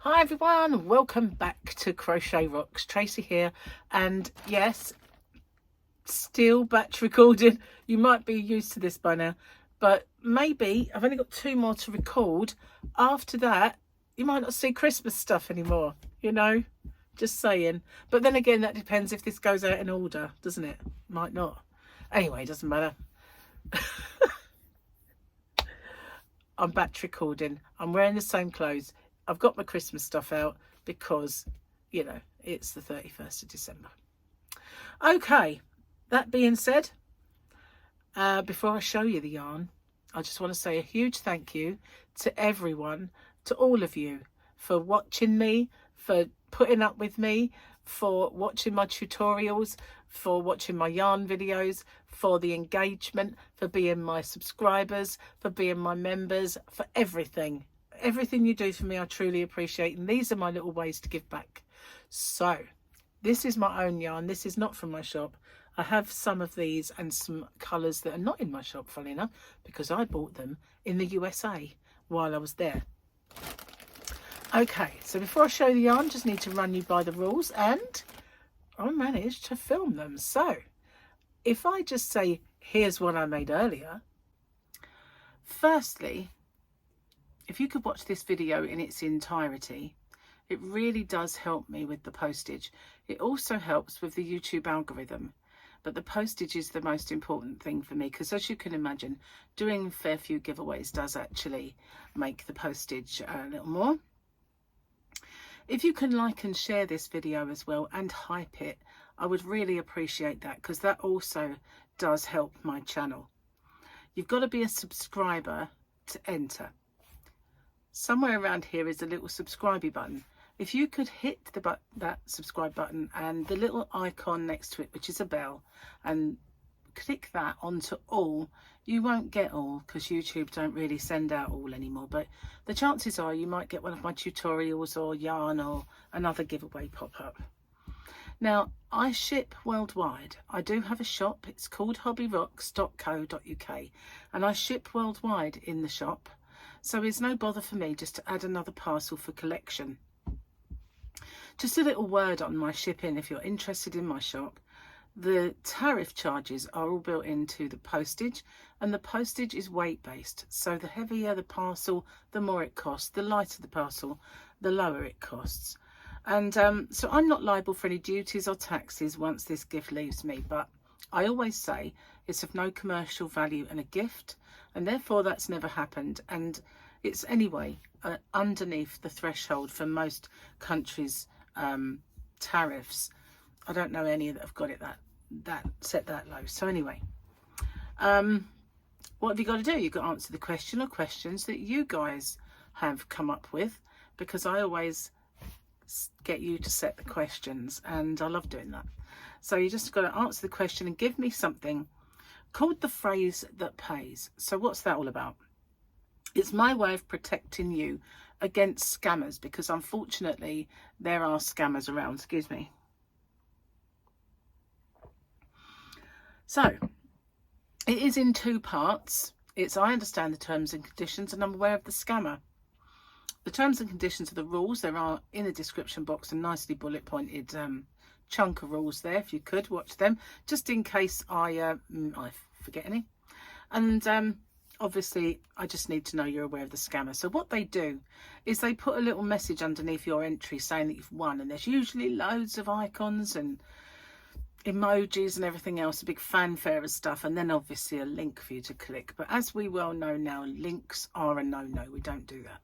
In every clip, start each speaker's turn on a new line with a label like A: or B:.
A: Hi everyone, welcome back to Crochet Rocks. Tracy here, and yes, still batch recording. You might be used to this by now, but maybe I've only got 2 more to record. After that, you might not see Christmas stuff anymore, you know, just saying. But then again, that depends if this goes out in order, doesn't it? Might not. Anyway, it doesn't matter. I'm batch recording. I'm wearing the same clothes. I've got my Christmas stuff out because, you know, it's the 31st of December. Okay, that being said, before I show you the yarn, I just want to say a huge thank you to everyone, to all of you, for watching me, for putting up with me, for watching my tutorials, for watching my yarn videos, for the engagement, for being my subscribers, for being my members, for everything. Everything you do for me, I truly appreciate, and these are my little ways to give back. So this is my own yarn. This is not from my shop. I have some of these and some colours that are not in my shop, funnily enough, because I bought them in the USA while I was there. Okay, so before I show the yarn, just need to run you by the rules, and I managed to film them. So if I just say, here's what I made earlier. Firstly, if you could watch this video in its entirety, it really does help me with the postage. It also helps with the YouTube algorithm, but the postage is the most important thing for me, because as you can imagine, doing a fair few giveaways does actually make the postage a little more. If you can like and share this video as well and hype it, I would really appreciate that, because that also does help my channel. You've got to be a subscriber to enter. Somewhere around here is a little subscribe button. If you could hit that subscribe button and the little icon next to it, which is a bell, and click that onto all. You won't get all because YouTube don't really send out all anymore, but the chances are you might get one of my tutorials or yarn or another giveaway pop up. Now, I ship worldwide. I do have a shop. It's called hobbyrocks.co.uk, and I ship worldwide in the shop. So it's no bother for me just to add another parcel for collection. Just a little word on my shipping if you're interested in my shop. The tariff charges are all built into the postage, and the postage is weight based. So the heavier the parcel, the more it costs. The lighter the parcel, the lower it costs. And so I'm not liable for any duties or taxes once this gift leaves me, but I always say it's of no commercial value and a gift, and therefore that's never happened, and it's anyway underneath the threshold for most countries' tariffs. I don't know any that have got it that set that low. So anyway, what have you got to do? You've got to answer the question or questions that you guys have come up with, because I always get you to set the questions, and I love doing that. So you just got to answer the question and give me something called the phrase that pays. So what's that all about? It's my way of protecting you against scammers, because unfortunately there are scammers around. Excuse me. So it is in 2 parts. It's I understand the terms and conditions, and I'm aware of the scammer. The terms and conditions are the rules. There are in the description box a nicely bullet pointed chunk of rules there. If you could watch them, just in case I forget any. And obviously I just need to know you're aware of the scammer. So what they do is they put a little message underneath your entry saying that you've won, and there's usually loads of icons and emojis and everything else, a big fanfare of stuff, and then obviously a link for you to click. But as we well know now, links are a no-no. We don't do that.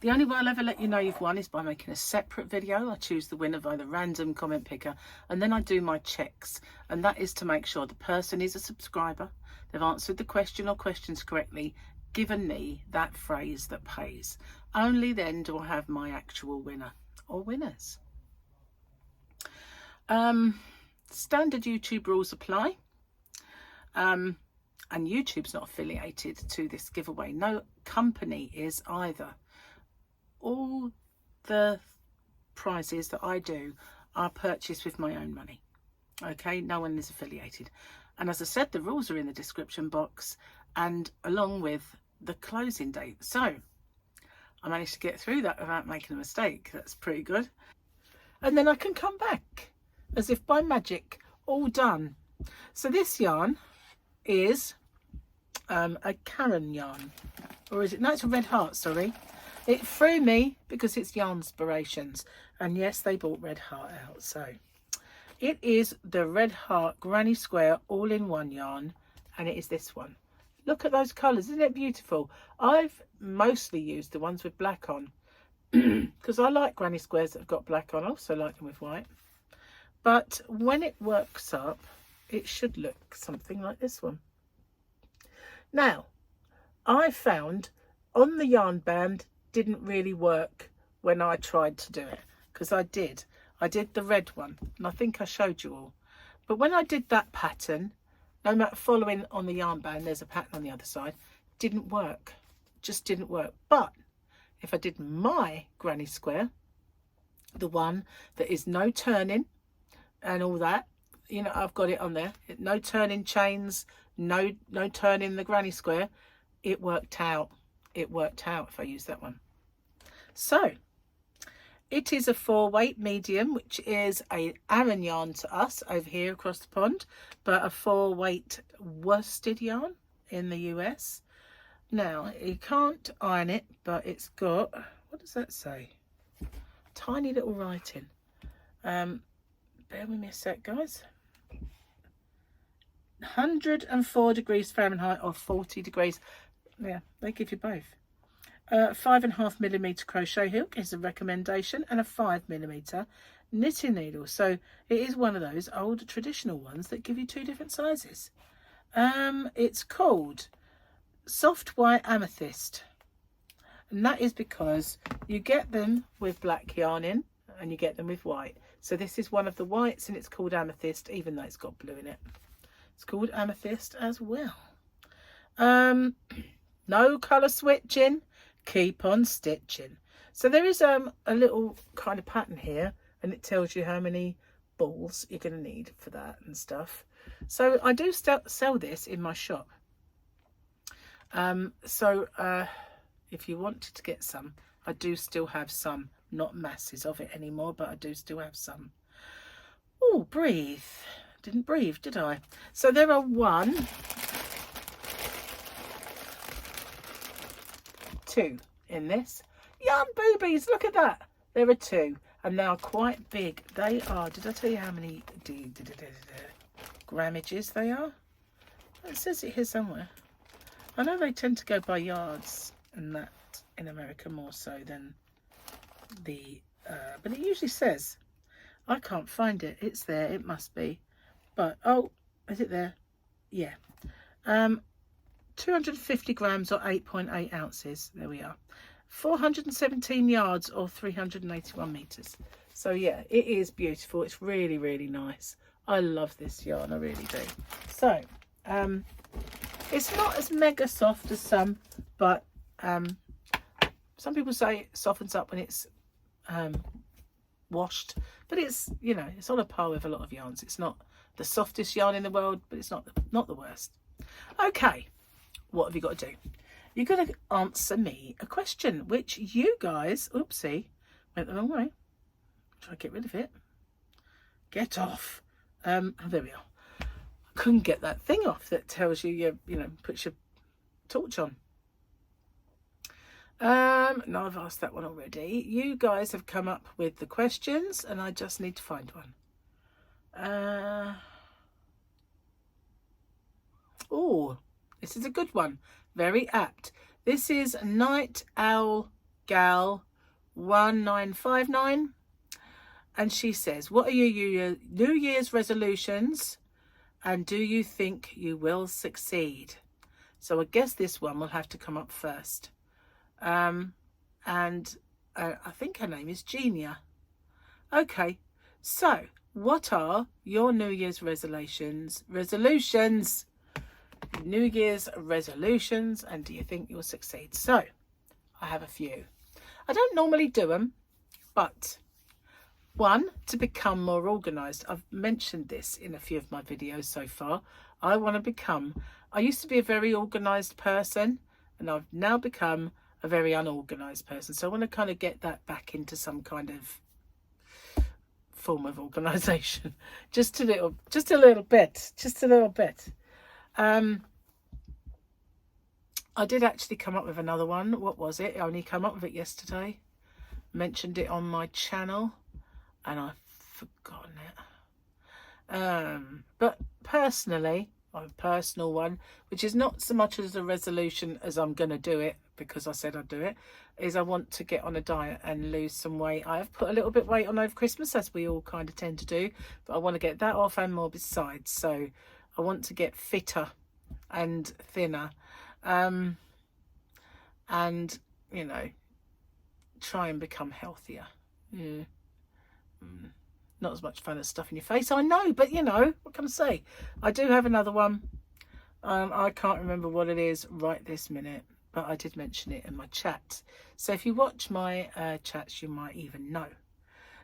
A: The only way I'll ever let you know you've won is by making a separate video. I choose the winner by the random comment picker, and then I do my checks, and that is to make sure the person is a subscriber, they've answered the question or questions correctly, given me that phrase that pays. Only then do I have my actual winner or winners. Standard YouTube rules apply, and YouTube's not affiliated to this giveaway. No company is either. All the prizes that I do are purchased with my own money. Okay, no one is affiliated. And as I said, the rules are in the description box, and along with the closing date. So I managed to get through that without making a mistake. That's pretty good. And then I can come back as if by magic, all done. So this yarn is a Karen yarn, or is it? No, it's a Red Heart, sorry. It threw me because it's Yarnspirations, and yes, they bought Red Heart out. So it is the Red Heart Granny Square all-in-one yarn, and it is this one. Look at those colours, isn't it beautiful? I've mostly used the ones with black on because I like granny squares that have got black on. I also like them with white. But when it works up, it should look something like this one. Now, I found on the yarn band didn't really work when I tried to do it, because I did the red one, and I think I showed you all. But when I did that pattern, no matter following on the yarn band, there's a pattern on the other side, didn't work, just didn't work. But if I did my granny square, the one that is no turning and all that, you know, I've got it on there, no turning chains, no turning the granny square, it worked out. It worked out if I use that one. So it is a 4-weight medium, which is a Aran yarn to us over here across the pond, but a 4-weight worsted yarn in the US. Now, you can't iron it, but it's got, what does that say? Tiny little writing. Bear with me a sec, guys. 104 degrees Fahrenheit or 40 degrees. Yeah, they give you both. 5.5mm crochet hook is a recommendation, and a 5mm knitting needle. So it is one of those old traditional ones that give you 2 different sizes. It's called Soft White Amethyst, and that is because you get them with black yarn in and you get them with white. So this is one of the whites, and it's called Amethyst, even though it's got blue in it. It's called Amethyst as well. No colour switching, keep on stitching. So there is a little kind of pattern here, and it tells you how many balls you're going to need for that and stuff. So I do sell this in my shop. If you wanted to get some, I do still have some, not masses of it anymore, but I do still have some. Oh, breathe. Didn't breathe, did I? So there are 1, 2 in this. Yarn boobies, look at that. There are 2, and they are quite big. They are, did I tell you how many grammages they are? It says it here somewhere. I know they tend to go by yards and that in America more so than the, but it usually says, I can't find it. It's there, it must be. But, oh, is it there? Yeah. 250 grams or 8.8 ounces. There we are. 417 yards or 381 meters. So yeah, it is beautiful. It's really, really nice. I love this yarn, I really do. So it's not as mega soft as some, but some people say it softens up when it's washed, but it's, you know, it's on a par with a lot of yarns. It's not the softest yarn in the world, but it's not the worst. Okay, what have you got to do? You're going to answer me a question, which you guys, oopsie, went the wrong way. Try to get rid of it. Get off. Oh, there we are. I couldn't get that thing off that tells you, you know, puts your torch on. No, I've asked that one already. You guys have come up with the questions, and I just need to find one. Oh, this is a good one. Very apt. This is Night Owl Gal 1959, and she says, what are your New Year's resolutions, and do you think you will succeed? So I guess this one will have to come up first. I think her name is Genia. Okay, so what are your New Year's resolutions? New Year's resolutions, and do you think you'll succeed? So I have a few. I don't normally do them, but 1, to become more organized. I've mentioned this in a few of my videos so far. I used to be a very organized person, and I've now become a very unorganized person. So I want to kind of get that back into some kind of form of organization. just a little bit. I did actually come up with another one. What was it? I only came up with it yesterday. Mentioned it on my channel and I've forgotten it. But personally, a personal one, which is not so much as a resolution as I'm going to do it because I said I'd do it, is I want to get on a diet and lose some weight. I have put a little bit of weight on over Christmas, as we all kind of tend to do, but I want to get that off and more besides. So I want to get fitter and thinner, and, you know, try and become healthier. Yeah. Not as much fun as stuffing your face, I know, but you know, what can I say? I do have another one. I can't remember what it is right this minute, but I did mention it in my chat. So if you watch my chats, you might even know.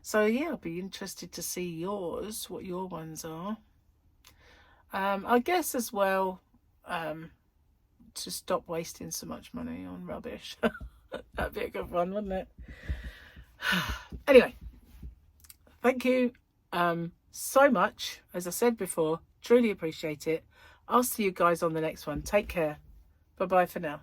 A: So yeah, I'll be interested to see yours, what your ones are. I guess as well, to stop wasting so much money on rubbish. That'd be a good one, wouldn't it? Anyway, thank you so much. As I said before, truly appreciate it. I'll see you guys on the next one. Take care. Bye-bye for now.